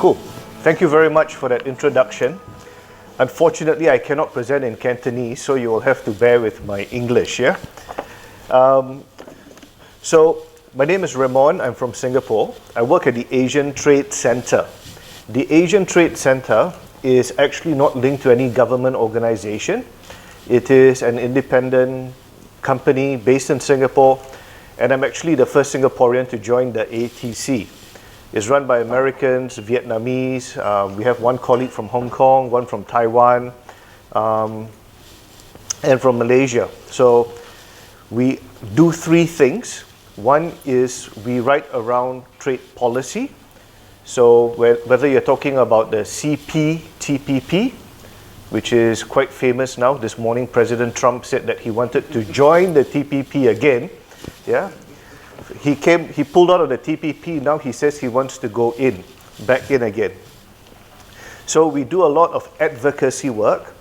Cool. Thank you very much for that introduction. Unfortunately, I cannot present in Cantonese, so you will have to bear with my English, yeah? So, my name is Ramon. I'm from Singapore. I work at the Asian Trade Center. The Asian Trade Center is actually not linked to any government organization. It is an independent company based in Singapore, and I'm actually the first Singaporean to join the ATC. It's run by Americans, Vietnamese. We have one colleague from Hong Kong, one from Taiwan, and from Malaysia. So we do three things. One is we write around trade policy. So whether you're talking about the CPTPP, which is quite famous now. This morning, President Trump said that he wanted to join the TPP again. Yeah, he pulled out of the TPP. Now he says he wants to go back in again. So we do a lot of advocacy work.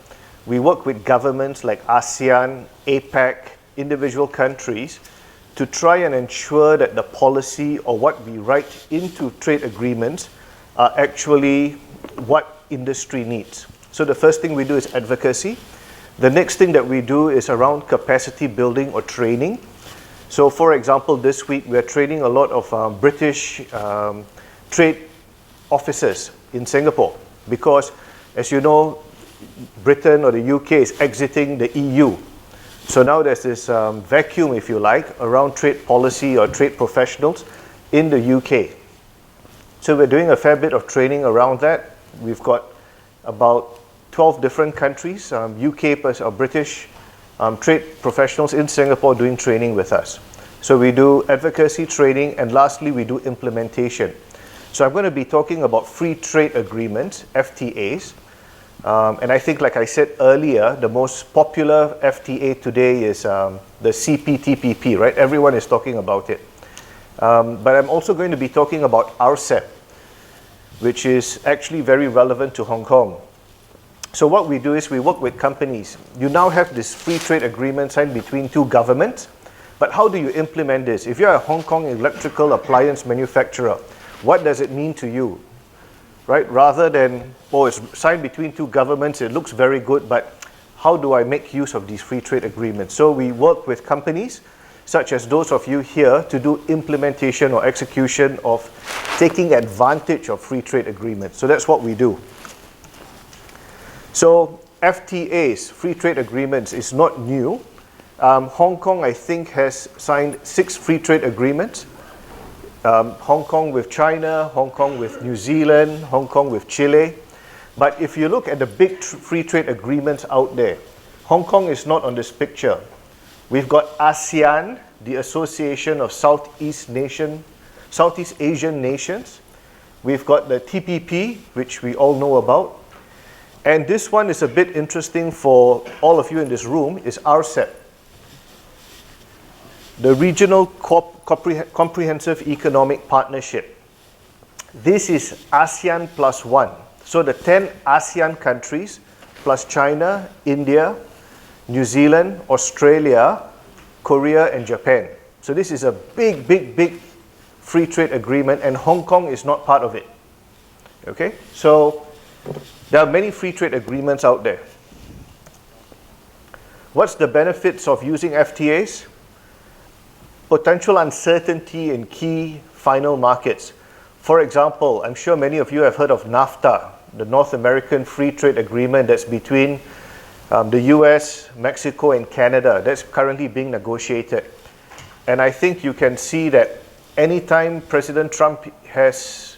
We work with governments like ASEAN, APEC, individual countries, to try and ensure that the policy or what we write into trade agreements are actually what industry needs. So the first thing we do is advocacy. The next thing that we do is around capacity building or training. So for example, this week we're training a lot of British trade officers in Singapore because, as you know, Britain or the UK is exiting the EU. So now there's this vacuum, if you like, around trade policy or trade professionals in the UK. So we're doing a fair bit of training around that. We've got about 12 different countries, UK or British trade professionals in Singapore doing training with us. So we do advocacy training, and lastly we do implementation. So I'm going to be talking about free trade agreements, FTAs. And I think, like I said earlier, the most popular FTA today is the CPTPP, right? Everyone is talking about it. But I'm also going to be talking about RCEP, which is actually very relevant to Hong Kong. So what we do is we work with companies. You now have this free trade agreement signed between two governments, but how do you implement this? If you're a Hong Kong electrical appliance manufacturer, what does it mean to you? Right? Rather than, oh, it's signed between two governments, it looks very good, but how do I make use of these free trade agreements? So we work with companies, such as those of you here, to do implementation or execution of taking advantage of free trade agreements. So that's what we do. So FTAs, free trade agreements, is not new. Hong Kong, I think, has signed 6 free trade agreements. Hong Kong with China, Hong Kong with New Zealand, Hong Kong with Chile. But if you look at the big free trade agreements out there, Hong Kong is not on this picture. We've got ASEAN, the Association of Southeast Asian Nations. We've got the TPP, which we all know about. And this one is a bit interesting for all of you in this room, is RCEP. The Regional Comprehensive Economic Partnership. This is ASEAN plus 1. So the 10 ASEAN countries plus China, India, New Zealand, Australia, Korea, and Japan. So this is a big, big, big free trade agreement, and Hong Kong is not part of it. Okay? So there are many free trade agreements out there. What's the benefits of using FTAs? Potential uncertainty in key final markets. For example, I'm sure many of you have heard of NAFTA, the North American Free Trade Agreement that's between the US, Mexico, and Canada. That's currently being negotiated. And I think you can see that anytime President Trump has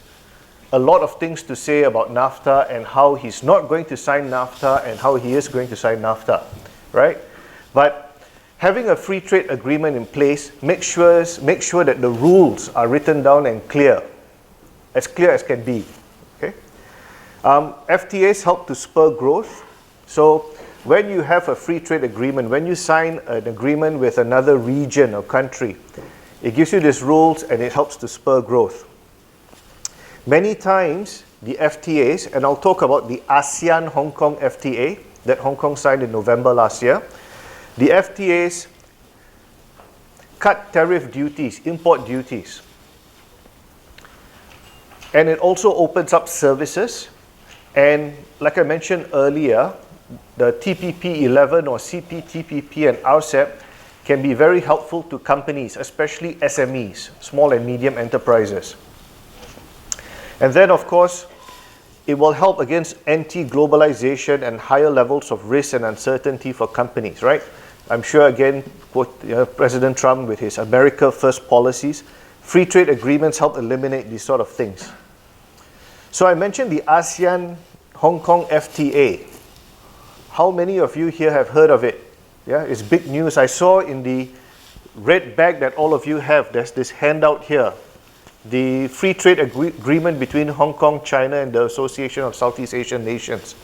a lot of things to say about NAFTA and how he's not going to sign NAFTA and how he is going to sign NAFTA, right? But having a free trade agreement in place, make sure that the rules are written down and clear as can be. Okay? FTAs help to spur growth. So when you have a free trade agreement, when you sign an agreement with another region or country, it gives you these rules and it helps to spur growth. Many times the FTAs, and I'll talk about the ASEAN-Hong Kong FTA that Hong Kong signed in November last year. The FTAs cut tariff duties, import duties. And it also opens up services. And like I mentioned earlier, the TPP 11 or CPTPP and RCEP can be very helpful to companies, especially SMEs, small and medium enterprises. And then, of course, it will help against anti-globalization and higher levels of risk and uncertainty for companies, right? I'm sure, again, President Trump with his America First policies, free trade agreements help eliminate these sort of things. So I mentioned the ASEAN-Hong Kong FTA. How many of you here have heard of it? Yeah, it's big news. I saw in the red bag that all of you have, there's this handout here. The free trade agreement between Hong Kong, China, and the Association of Southeast Asian Nations.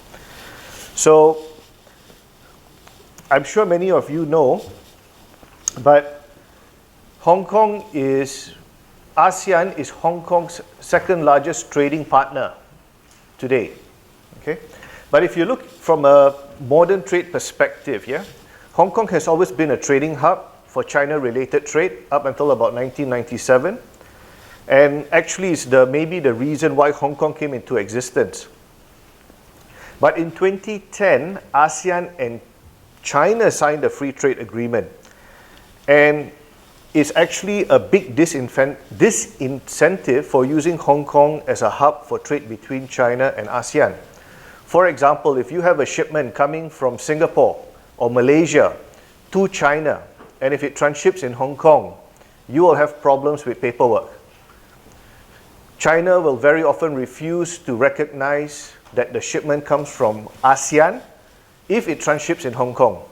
So, I'm sure many of you know, but ASEAN is Hong Kong's second largest trading partner today. Okay? But if you look from a modern trade perspective, yeah, Hong Kong has always been a trading hub for China-related trade up until about 1997. And actually, it's maybe the reason why Hong Kong came into existence. But in 2010, ASEAN and China signed a free trade agreement. And it's actually a big disincentive for using Hong Kong as a hub for trade between China and ASEAN. For example, if you have a shipment coming from Singapore or Malaysia to China, and if it transships in Hong Kong, you will have problems with paperwork. China will very often refuse to recognize that the shipment comes from ASEAN if it transships in Hong Kong.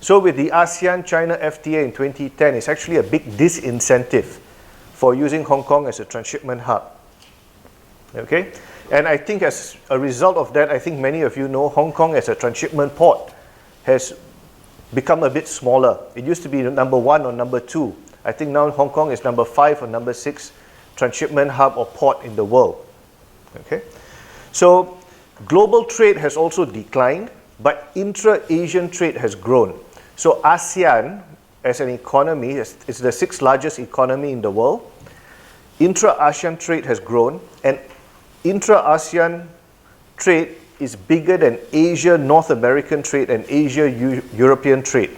So with the ASEAN-China FTA in 2010, it's actually a big disincentive for using Hong Kong as a transshipment hub. Okay? And I think as a result of that, I think many of you know Hong Kong as a transshipment port has become a bit smaller. It used to be number 1 or number 2. I think now Hong Kong is number 5 or number 6 transshipment hub or port in the world. Okay? So global trade has also declined, but intra-Asian trade has grown. So ASEAN as an economy is the 6th largest economy in the world. Intra-ASEAN trade has grown, and intra-ASEAN trade is bigger than Asia-North American trade and Asia-European trade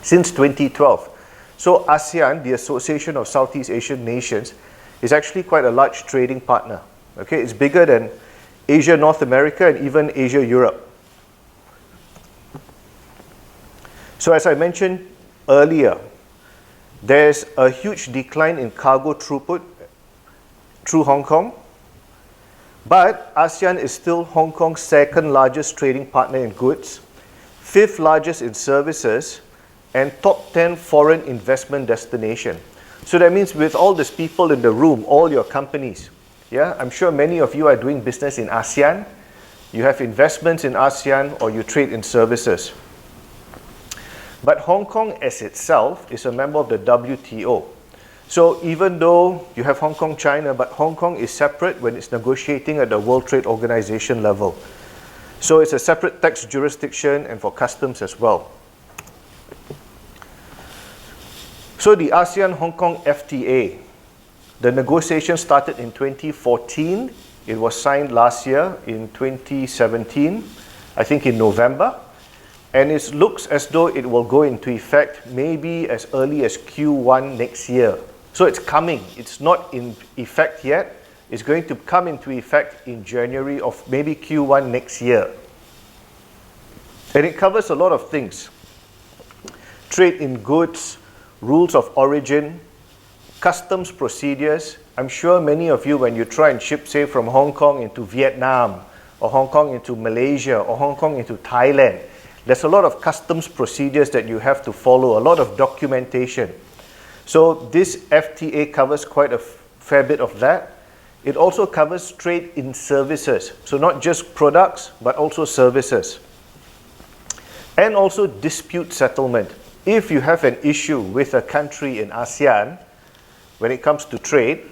since 2012. So ASEAN, the Association of Southeast Asian Nations, is actually quite a large trading partner. Okay, it's bigger than Asia-North America and even Asia-Europe. So as I mentioned earlier, there's a huge decline in cargo throughput through Hong Kong, but ASEAN is still Hong Kong's 2nd largest trading partner in goods, 5th largest in services, and top 10 foreign investment destination. So that means with all these people in the room, all your companies, yeah, I'm sure many of you are doing business in ASEAN, you have investments in ASEAN, or you trade in services. But Hong Kong as itself is a member of the WTO. So even though you have Hong Kong, China, but Hong Kong is separate when it's negotiating at the World Trade Organization level. So it's a separate tax jurisdiction and for customs as well. So the ASEAN-Hong Kong FTA, the negotiation started in 2014. It was signed last year in 2017, I think in November. And it looks as though it will go into effect maybe as early as Q1 next year. So it's coming. It's not in effect yet. It's going to come into effect in January of maybe Q1 next year. And it covers a lot of things. Trade in goods, rules of origin, customs procedures. I'm sure many of you, when you try and ship, say, from Hong Kong into Vietnam, or Hong Kong into Malaysia, or Hong Kong into Thailand, there's a lot of customs procedures that you have to follow, a lot of documentation. So this FTA covers quite a fair bit of that. It also covers trade in services. So not just products, but also services. And also dispute settlement. If you have an issue with a country in ASEAN, when it comes to trade,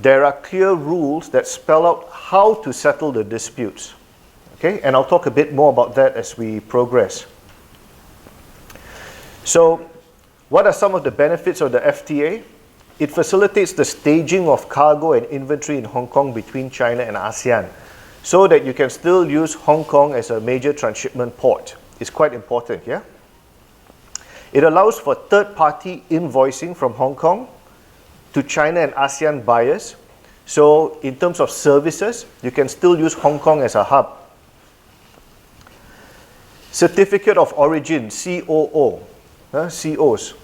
there are clear rules that spell out how to settle the disputes. Okay, and I'll talk a bit more about that as we progress. So, what are some of the benefits of the FTA? it facilitates the staging of cargo and inventory in Hong Kong between China and ASEAN, so that you can still use Hong Kong as a major transshipment port. It's quite important, yeah? It allows for third-party invoicing from Hong Kong to China and ASEAN buyers. So in terms of services, you can still use Hong Kong as a hub. Certificate of Origin, COO, COs.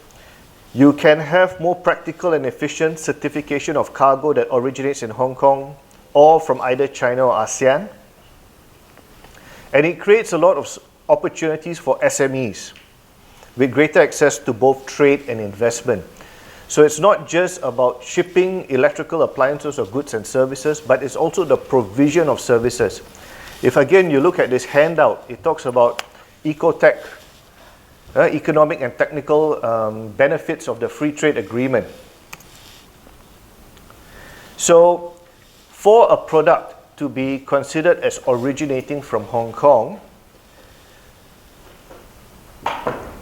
You can have more practical and efficient certification of cargo that originates in Hong Kong or from either China or ASEAN. And it creates a lot of opportunities for SMEs with greater access to both trade and investment. So it's not just about shipping electrical appliances or goods and services, but it's also the provision of services. If again you look at this handout, it talks about ecotech, economic and technical benefits of the free trade agreement. So for a product to be considered as originating from Hong Kong,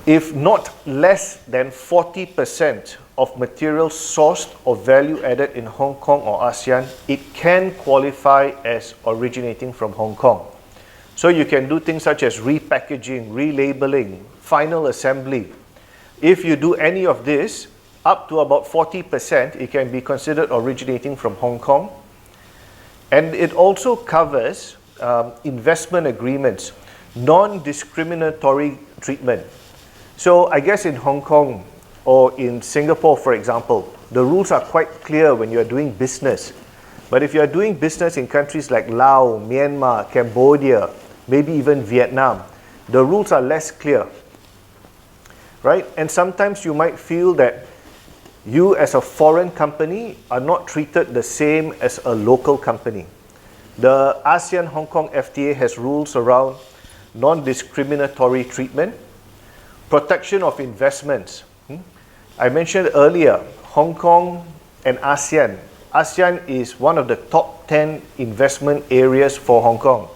if not less than 40% of material sourced or value added in Hong Kong or ASEAN, it can qualify as originating from Hong Kong. So you can do things such as repackaging, relabeling, final assembly. If you do any of this, up to about 40%, it can be considered originating from Hong Kong. And it also covers investment agreements, non-discriminatory treatment. So I guess in Hong Kong or in Singapore, for example, the rules are quite clear when you're doing business. But if you're doing business in countries like Laos, Myanmar, Cambodia, maybe even Vietnam, the rules are less clear, right? And sometimes you might feel that you as a foreign company are not treated the same as a local company. The ASEAN Hong Kong FTA has rules around non-discriminatory treatment, protection of investments. I mentioned earlier, Hong Kong and ASEAN. ASEAN is one of the top 10 investment areas for Hong Kong.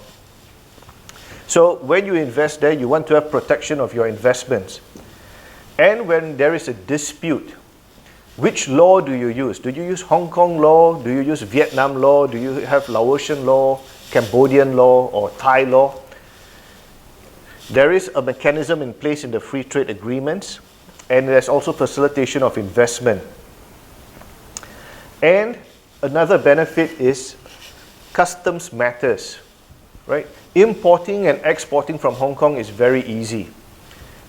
So when you invest there, you want to have protection of your investments. And when there is a dispute, which law do you use? Do you use Hong Kong law? Do you use Vietnam law? Do you have Laotian law, Cambodian law, or Thai law? There is a mechanism in place in the free trade agreements, and there's also facilitation of investment. And another benefit is customs matters, right? Importing and exporting from Hong Kong is very easy.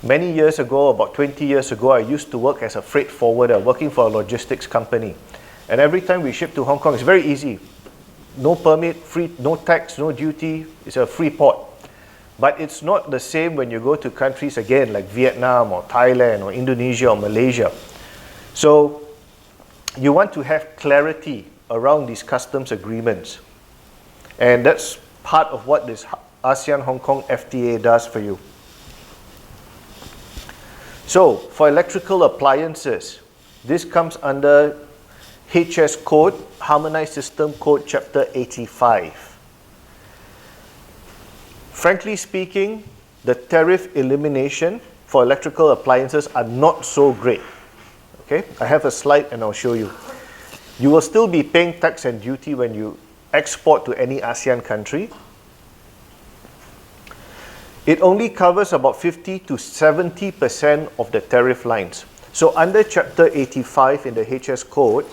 Many years ago, about 20 years ago, I used to work as a freight forwarder, working for a logistics company. And every time we ship to Hong Kong, it's very easy. No permit, free, no tax, no duty. It's a free port. But it's not the same when you go to countries again like Vietnam or Thailand or Indonesia or Malaysia. So you want to have clarity around these customs agreements. And that's part of what this ASEAN Hong Kong FTA does for you. So for electrical appliances, this comes under HS Code, Harmonized System Code Chapter 85. Frankly speaking, the tariff elimination for electrical appliances are not so great. Okay, I have a slide and I'll show you. You will still be paying tax and duty when you export to any ASEAN country. It only covers about 50 to 70% of the tariff lines. So under Chapter 85 in the HS Code,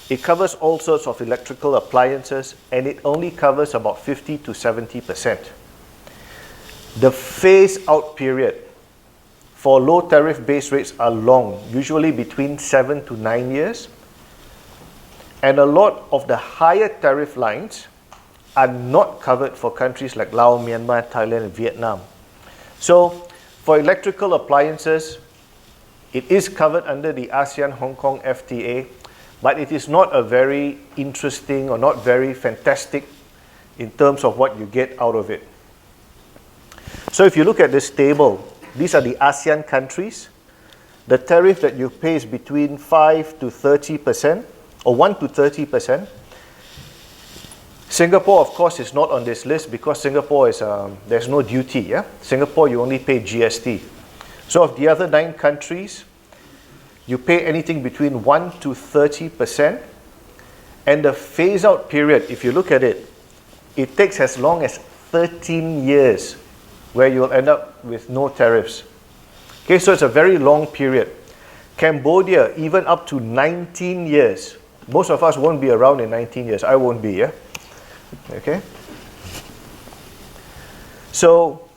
it covers all sorts of electrical appliances, and it only covers about 50 to 70%. The phase-out period for low tariff base rates are long, usually between 7 to 9 years. And a lot of the higher tariff lines are not covered for countries like Laos, Myanmar, Thailand, and Vietnam. So for electrical appliances, it is covered under the ASEAN Hong Kong FTA, but it is not a very interesting or not very fantastic in terms of what you get out of it. So if you look at this table, these are the ASEAN countries. The tariff that you pay is between 5 to 30%, or 1 to 30%. Singapore, of course, is not on this list because Singapore is, there's no duty. Yeah? Singapore, you only pay GST. So of the other 9 countries, you pay anything between 1 to 30%. And the phase-out period, if you look at it, it takes as long as 13 years where you'll end up with no tariffs. Okay, so it's a very long period. Cambodia, even up to 19 years. Most of us won't be around in 19 years. I won't be, yeah? Okay? So,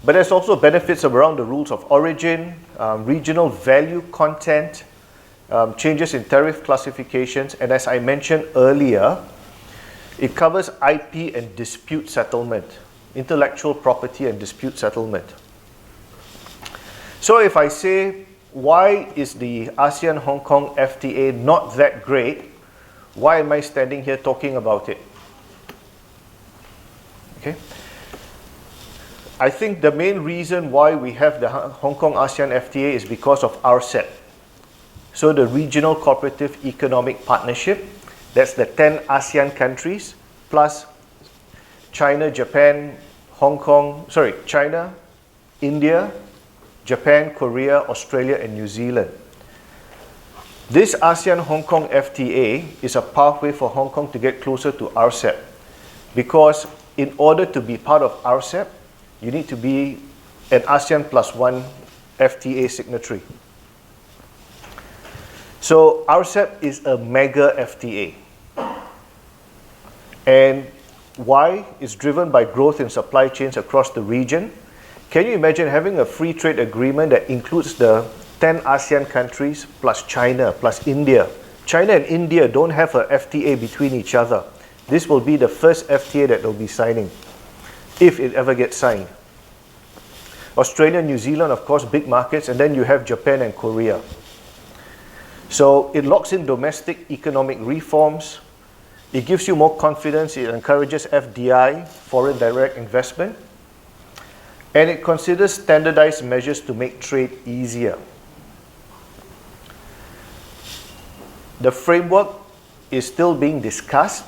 but there's also benefits around the rules of origin, regional value content, changes in tariff classifications, and as I mentioned earlier, it covers IP and dispute settlement, intellectual property and dispute settlement. So if I say, why is the ASEAN-Hong Kong FTA not that great? Why am I standing here talking about it? Okay. I think the main reason why we have the Hong Kong ASEAN FTA is because of RCEP. So the Regional Cooperative Economic Partnership, that's the 10 ASEAN countries, plus China, Japan, China, India, Japan, Korea, Australia, and New Zealand. This ASEAN-Hong Kong FTA is a pathway for Hong Kong to get closer to RCEP, because in order to be part of RCEP, you need to be an ASEAN plus one FTA signatory. So RCEP is a mega FTA. And why? It's driven by growth in supply chains across the region. Can you imagine having a free trade agreement that includes the 10 ASEAN countries plus China plus India? China and India don't have a FTA between each other. This will be the first FTA that they'll be signing, if it ever gets signed. Australia, New Zealand, of course, big markets, and then you have Japan and Korea. So it locks in domestic economic reforms. It gives you more confidence. It encourages FDI, foreign direct investment. And it considers standardized measures to make trade easier. The framework is still being discussed.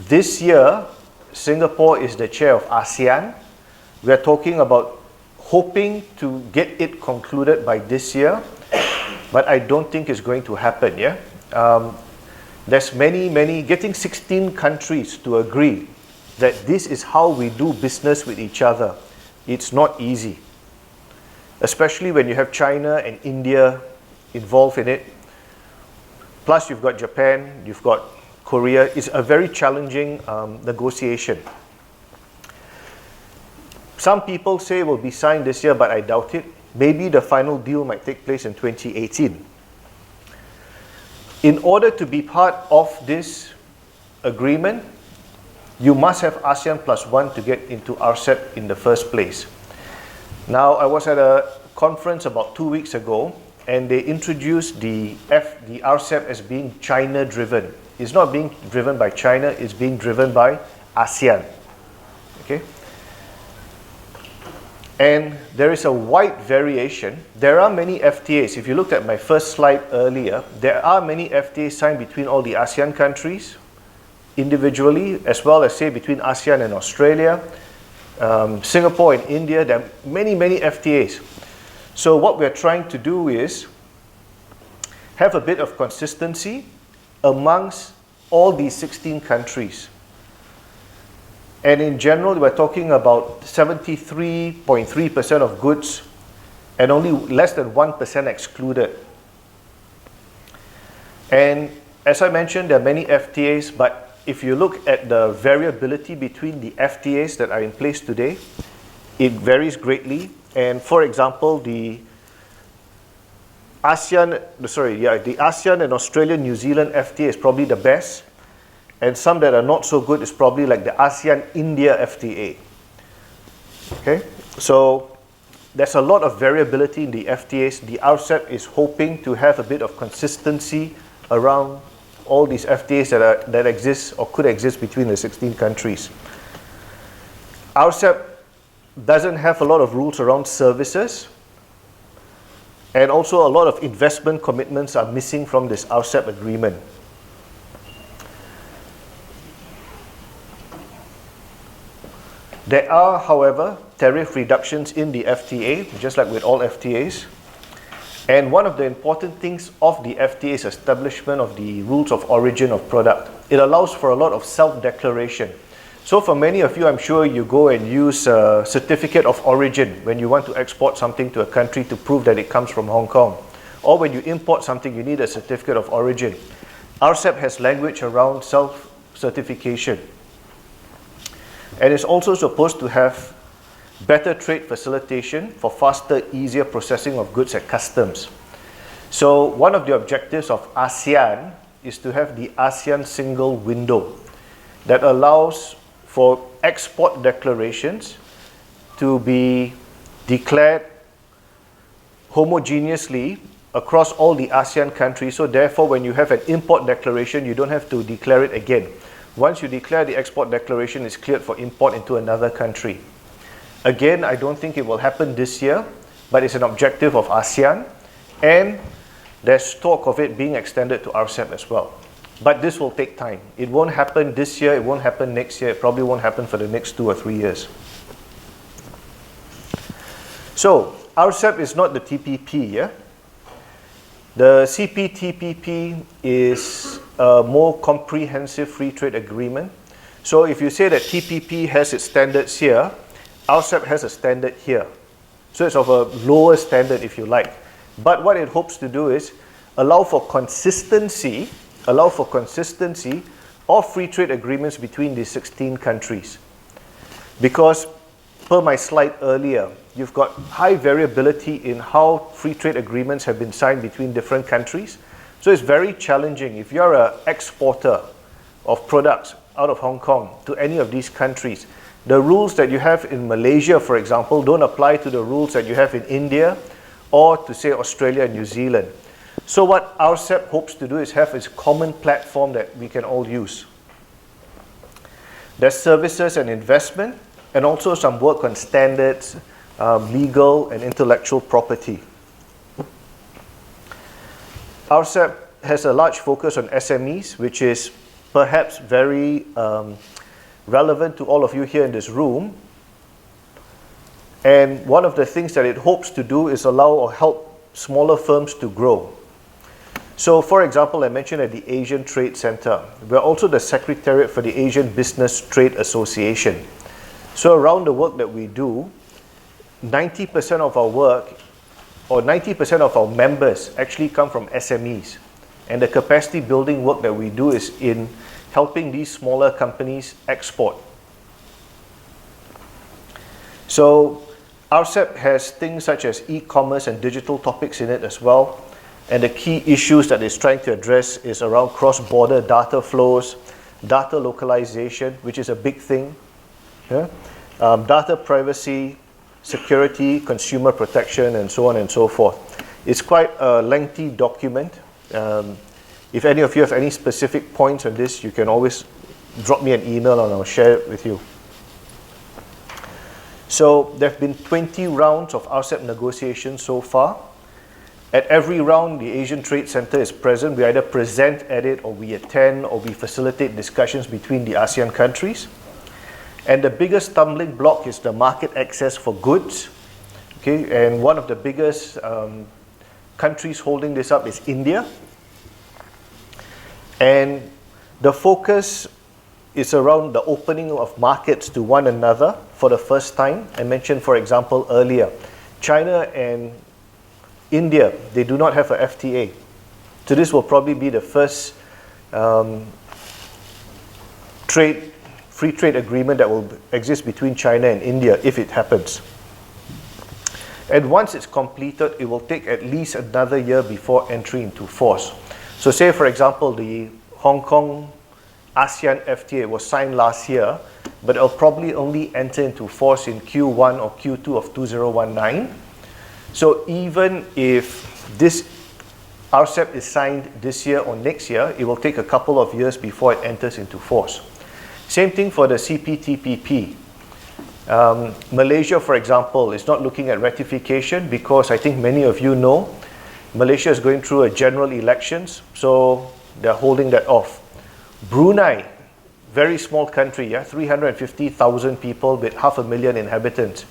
This year, Singapore is the chair of ASEAN. We are talking about hoping to get it concluded by this year, but I don't think it's going to happen, yeah? There's getting 16 countries to agree that this is how we do business with each other. It's not easy, especially when you have China and India involved in it. Plus you've got Japan, you've got Korea. It's a very challenging negotiation. Some people say it will be signed this year, but I doubt it. Maybe the final deal might take place in 2018. In order to be part of this agreement, you must have ASEAN plus one to get into RCEP in the first place. Now, I was at a conference about 2 weeks ago, and they introduced the RCEP as being China-driven. It's not being driven by China, it's being driven by ASEAN. Okay? And there is a wide variation. There are many FTAs. If you looked at my first slide earlier, there are many FTAs signed between all the ASEAN countries, individually, as well as, say, between ASEAN and Australia, Singapore and India. There are many FTAs. So what we're trying to do is have a bit of consistency amongst all these 16 countries. And in general, we're talking about 73.3% of goods and only less than 1% excluded. And as I mentioned, there are many FTAs, but if you look at the variability between the FTAs that are in place today, it varies greatly. And for example, the ASEAN and Australia, New Zealand FTA is probably the best. And some that are not so good is probably like the ASEAN-India FTA. Okay, so there's a lot of variability in the FTAs. The RCEP is hoping to have a bit of consistency around all these FTAs that exist or could exist between the 16 countries. RCEP doesn't have a lot of rules around services, and also a lot of investment commitments are missing from this RCEP agreement. There are, however, tariff reductions in the FTA, just like with all FTAs. And one of the important things of the FTA is establishment of the rules of origin of product. It allows for a lot of self-declaration. So for many of you, I'm sure you go and use a certificate of origin when you want to export something to a country to prove that it comes from Hong Kong. Or when you import something, you need a certificate of origin. RCEP has language around self-certification. And it's also supposed to have better trade facilitation for faster, easier processing of goods at customs. So one of the objectives of ASEAN is to have the ASEAN single window that allows for export declarations to be declared homogeneously across all the ASEAN countries. So therefore, when you have an import declaration, you don't have to declare it again. Once you declare the export declaration, it's cleared for import into another country. Again, I don't think it will happen this year, but it's an objective of ASEAN, and there's talk of it being extended to RCEP as well. But this will take time. It won't happen this year, it won't happen next year, it probably won't happen for the next 2 or 3 years. So, RCEP is not the TPP, yeah? The CPTPP is a more comprehensive free trade agreement. So if you say that TPP has its standards here, RCEP has a standard here. So it's of a lower standard, if you like. But what it hopes to do is allow for consistency of free trade agreements between these 16 countries. Because per my slide earlier, you've got high variability in how free trade agreements have been signed between different countries. So it's very challenging. If you're an exporter of products out of Hong Kong to any of these countries, the rules that you have in Malaysia, for example, don't apply to the rules that you have in India or to, say, Australia and New Zealand. So what RCEP hopes to do is have a common platform that we can all use. There's services and investment, and also some work on standards, legal and intellectual property. RCEP has a large focus on SMEs, which is perhaps very relevant to all of you here in this room. And one of the things that it hopes to do is allow or help smaller firms to grow. So for example, I mentioned at the Asian Trade Center, we're also the Secretariat for the Asian Business Trade Association. So around the work that we do, 90% of our work, or 90% of our members actually come from SMEs. And the capacity building work that we do is in helping these smaller companies export. So RCEP has things such as e-commerce and digital topics in it as well. And the key issues that it's trying to address is around cross-border data flows, data localization, which is a big thing, yeah? Data privacy, security, consumer protection, and so on and so forth. It's quite a lengthy document. If any of you have any specific points on this, you can always drop me an email and I'll share it with you. So there have been 20 rounds of RCEP negotiations so far. At every round, the Asian Trade Center is present. We either present at it, or we attend, or we facilitate discussions between the ASEAN countries. And the biggest stumbling block is the market access for goods. Okay, and one of the biggest countries holding this up is India. And the focus is around the opening of markets to one another for the first time. I mentioned, for example, earlier, China and India, they do not have a FTA. So this will probably be the first free trade agreement that will exist between China and India if it happens. And once it's completed, it will take at least another year before entry into force. So say, for example, the Hong Kong ASEAN FTA was signed last year, but it'll probably only enter into force in Q1 or Q2 of 2019. So even if this RCEP is signed this year or next year, it will take a couple of years before it enters into force. Same thing for the CPTPP. Malaysia, for example, is not looking at ratification because I think many of you know Malaysia is going through a general elections, so they're holding that off. Brunei, very small country, 350,000 people with 500,000 inhabitants.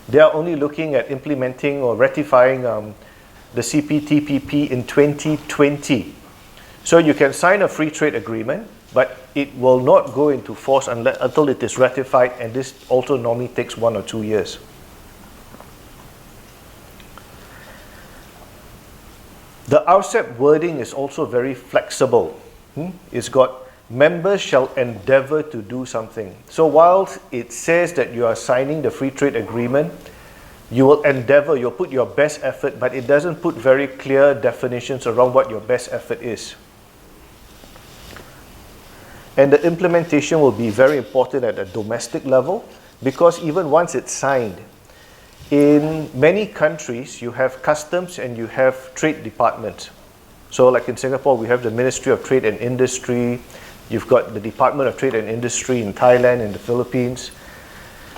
They are only looking at implementing or ratifying the CPTPP in 2020. So you can sign a free trade agreement, but it will not go into force until it is ratified, and this also normally takes 1 or 2 years. The RCEP wording is also very flexible. It's got members shall endeavor to do something. So whilst it says that you are signing the free trade agreement, you will endeavor, you'll put your best effort, but it doesn't put very clear definitions around what your best effort is. And the implementation will be very important at a domestic level, because even once it's signed, in many countries you have customs and you have trade departments. So like in Singapore, we have the Ministry of Trade and Industry, you've got the Department of Trade and Industry in Thailand and the Philippines.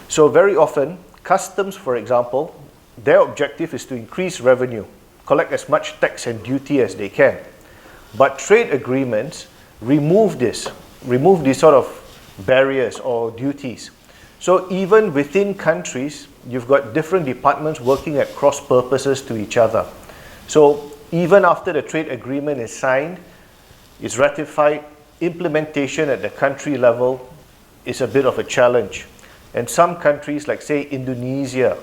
So very often, customs, for example, their objective is to increase revenue, collect as much tax and duty as they can. But trade agreements remove these sort of barriers or duties. So even within countries, you've got different departments working at cross purposes to each other. So even after the trade agreement is signed, is ratified, implementation at the country level is a bit of a challenge. And some countries, like say Indonesia,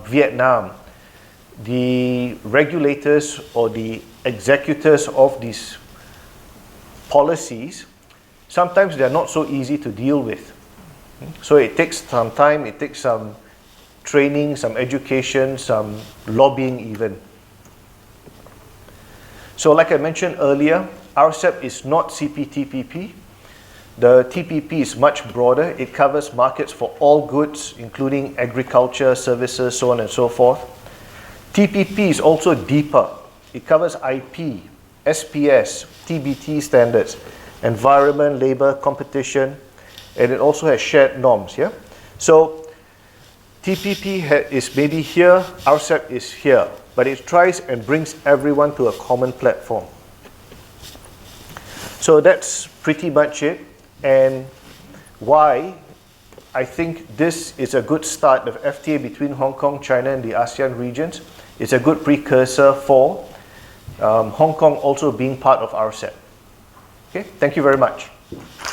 Vietnam, the regulators or the executors of these policies, sometimes they are not so easy to deal with. So it takes some time, it takes some training, some education, some lobbying even. So like I mentioned earlier, RCEP is not CPTPP. The TPP is much broader. It covers markets for all goods, including agriculture, services, so on and so forth. TPP is also deeper. It covers IP, SPS, TBT standards, environment, labor, competition, and it also has shared norms. Yeah. So TPP is maybe here, RCEP is here, but it tries and brings everyone to a common platform. So that's pretty much it, and why I think this is a good start of FTA between Hong Kong, China, and the ASEAN regions. It's a good precursor for Hong Kong also being part of RCEP. Okay, thank you very much.